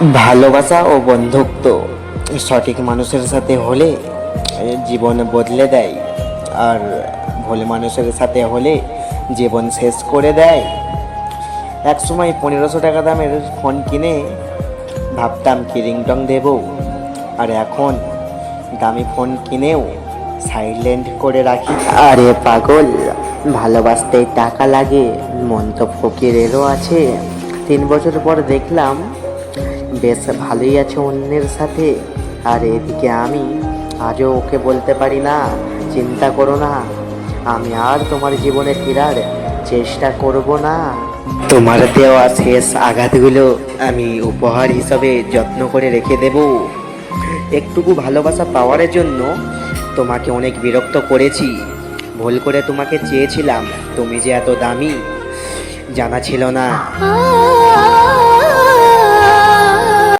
ভালোবাসা ও বন্ধুত্ব সঠিক মানুষের সাথে হলে জীবন বদলে দেয়, আর ভুল মানুষের সাথে হলে জীবন শেষ করে দেয়। এক সময় 1500 টাকা দামের ফোন কিনে ভাবতাম কি রিংটং দেব, আর এখন দামি ফোন কিনেও সাইলেন্ট করে রাখি। আরে পাগল, ভালোবাসতে টাকা লাগে, মন তো ফকিরেরও আছে। 3 বছর পর দেখলাম বেশ ভালোই আছে অন্যের সাথে, আর এদিকে আমি আজও ওকে বলতে পারি না চিন্তা করো না, আমি আর তোমার জীবনে ফেরার চেষ্টা করব না। তোমার দেওয়া শেষ আঘাতগুলো আমি উপহার হিসাবে যত্ন করে রেখে দেব। একটুকু ভালোবাসা পাওয়ার জন্য তোমাকে অনেক বিরক্ত করেছি, ভুল করে তোমাকে চেয়েছিলাম, তুমি যে এত দামি জানা ছিল না।